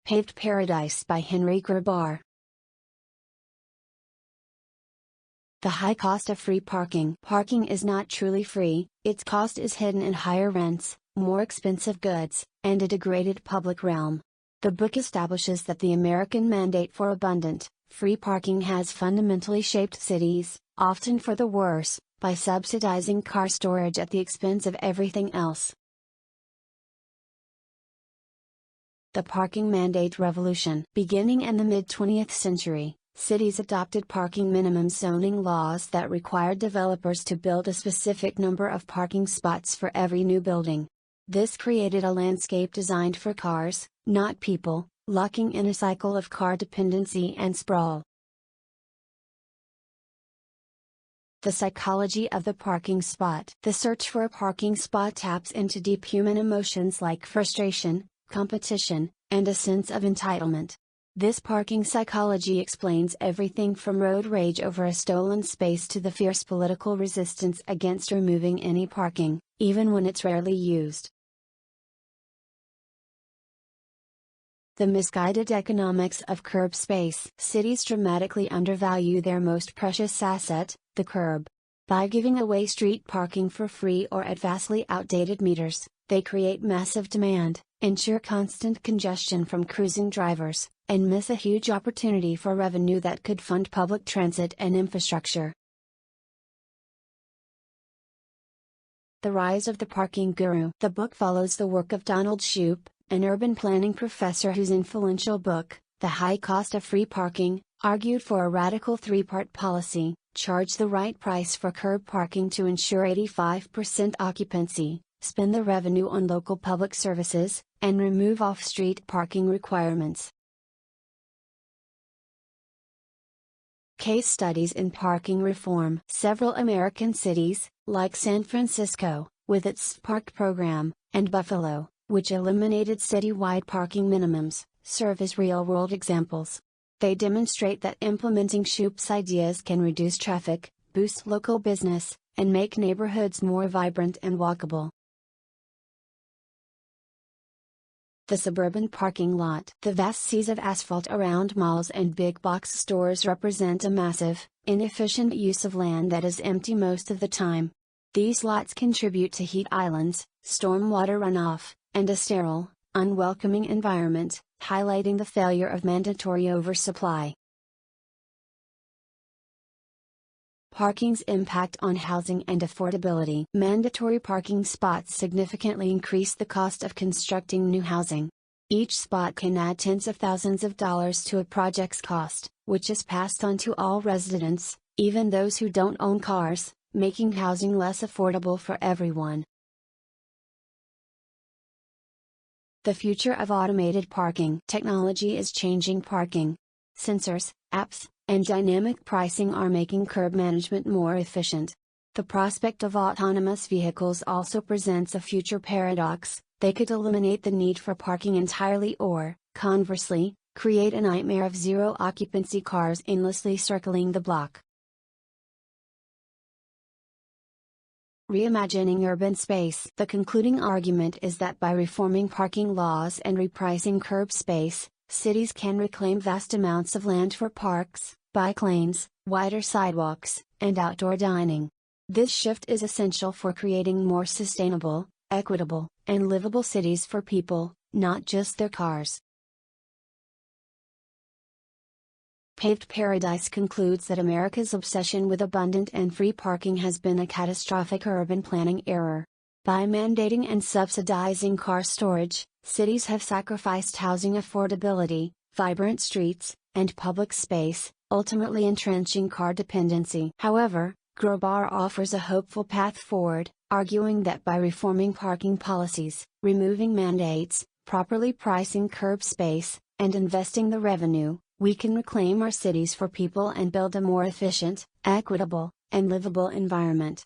Paved Paradise by Grabar. The high cost of free parking. Parking is not truly free, its cost is hidden in higher rents, more expensive goods, and a degraded public realm. The book establishes that the American mandate for abundant, free parking has fundamentally shaped cities, often for the worse, by subsidizing car storage at the expense of everything else. The parking mandate revolution. Beginning in the mid-20th century, cities adopted parking minimum zoning laws that required developers to build a specific number of parking spots for every new building. This created a landscape designed for cars, not people, locking in a cycle of car dependency and sprawl. The psychology of the parking spot. The search for a parking spot taps into deep human emotions like frustration, competition, and a sense of entitlement. This parking psychology explains everything from road rage over a stolen space to the fierce political resistance against removing any parking, even when it's rarely used. The misguided economics of curb space. Cities dramatically undervalue their most precious asset, the curb. By giving away street parking for free or at vastly outdated meters, they create massive demand, ensure constant congestion from cruising drivers, and miss a huge opportunity for revenue that could fund public transit and infrastructure. The rise of the parking guru. The book follows the work of Donald Shoup, an urban planning professor whose influential book, The High Cost of Free Parking, argued for a radical three-part policy: charge the right price for curb parking to ensure 85% occupancy, spend the revenue on local public services, and remove off-street parking requirements. Case studies in parking reform. Several American cities, like San Francisco, with its Spark program, and Buffalo, which eliminated citywide parking minimums, serve as real-world examples. They demonstrate that implementing Shoup's ideas can reduce traffic, boost local business, and make neighborhoods more vibrant and walkable. The suburban parking lot. The vast seas of asphalt around malls and big box stores represent a massive, inefficient use of land that is empty most of the time. These lots contribute to heat islands, stormwater runoff, and a sterile, unwelcoming environment, highlighting the failure of mandatory oversupply. Parking's impact on housing and affordability. Mandatory parking spots significantly increase the cost of constructing new housing. Each spot can add tens of thousands of dollars to a project's cost, which is passed on to all residents, even those who don't own cars, making housing less affordable for everyone. The future of automated parking. Technology is changing parking. Sensors, apps, and dynamic pricing are making curb management more efficient. The prospect of autonomous vehicles also presents a future paradox: they could eliminate the need for parking entirely or, conversely, create a nightmare of zero-occupancy cars endlessly circling the block. Reimagining urban space. The concluding argument is that by reforming parking laws and repricing curb space, cities can reclaim vast amounts of land for parks, bike lanes, wider sidewalks, and outdoor dining. This shift is essential for creating more sustainable, equitable, and livable cities for people, not just their cars. Paved Paradise concludes that America's obsession with abundant and free parking has been a catastrophic urban planning error. By mandating and subsidizing car storage, cities have sacrificed housing affordability, vibrant streets, and public space, ultimately entrenching car dependency. However, Grabar offers a hopeful path forward, arguing that by reforming parking policies, removing mandates, properly pricing curb space, and investing the revenue, we can reclaim our cities for people and build a more efficient, equitable, and livable environment.